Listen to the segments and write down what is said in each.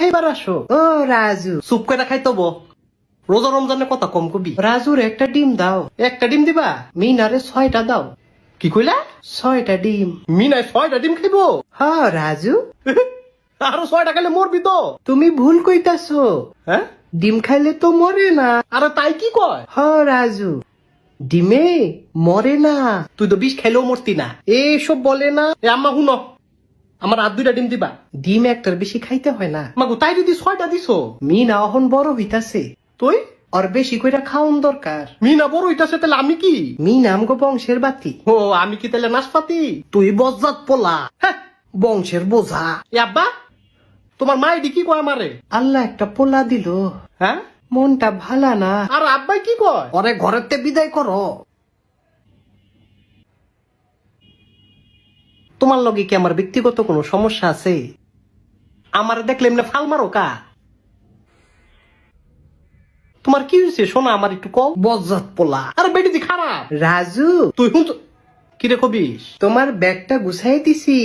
খাইবার আসো। ও রাজু, চুপ করে খাইতো বো, রোজা রমজানে কথা কম কবি। রাজুর একটা ডিম দাও। একটা ডিম দিবা? মিনারে 6টা দাও। কি কইলা? 6টা ডিম। মিনায় 6টা ডিম খাইবো? হ্যাঁ রাজু, আরো 6টা খাইলে মরবি তো। তুমি ভুল কইতাছো। হ্যাঁ, ডিম খাইলে তো মরে না। আরে তাই কি কয়? হ্যাঁ রাজু, ডিমে মরে না। তুই তো বিষ খাইলেও মরতি না। এসব বলে না। এ আম্মা শুনো, আমার আর 2টা ডিম দিবা। ডিম একটার বেশি খাইতে হয় না। মাগো তাই যদি 6টা দিছো, মিনা অহন বড় হইতাছে, তুই আর বেশি কইরা খাওন দরকার। মিনা বড় হইতাছে, তাহলে আমি কি? মিনা আমগো বংশের বাতি। ও আমি কি তাহলে নাশপাতি? তুই বজ্জাত পোলা, হ্যাঁ, বংশের বোঝা। এ আব্বা, তোমার মা এডি কি কয় আমারে? আল্লাহ একটা পোলা দিল, হ্যাঁ, মনটা ভালা না। আর আব্বাই কি কয়? ওরে ঘরেতে বিদায় করো। তোমার লগে কি আমার ব্যক্তিগত কোনো সমস্যা আছে? আমার দেখলে এমনি ফাল মারো কা? তোমার কি হয়েছে শোনা, আমার একটু কও। বজ্জাত পোলা। আরে বেটি দি খারাপ। রাজু, তুই হুন কি রে কবিস? তোমার ব্যাগটা গুছাই দিছি।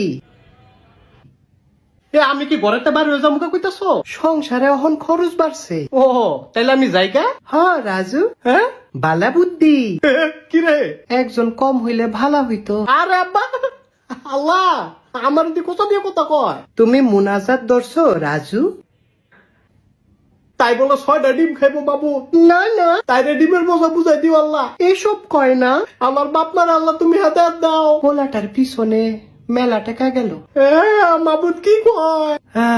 এ আমি কি ঘরেতে বাইরে হয়ে যাবো কইতাছো? সংসারে অহন খরচ বাড়ছে। ও তাইলে আমি যাইগা? হ্যাঁ রাজু, হ্যাঁ, বালা বুদ্ধি। কি রে? একজন কম হইলে ভালা হইতো। আরে আব্বা, আল্লাহ, আমার দি কথা দিয়ে কথা কয়। তুমি মুনাজাত ধরছো রাজু? তাই বলে 6টা ডিম খাইবো বাবু? না না, তাইরে ডিমের মজা বুঝাই দিও আল্লাহ। এসব কয় না। আমার বাপ মার আল্লাহ তুমি হেদায়েত দাও। পোলাটার পিছনে মেলা টাকা গেল। হ্যাঁ মাবুদ কি কয়? হ্যাঁ।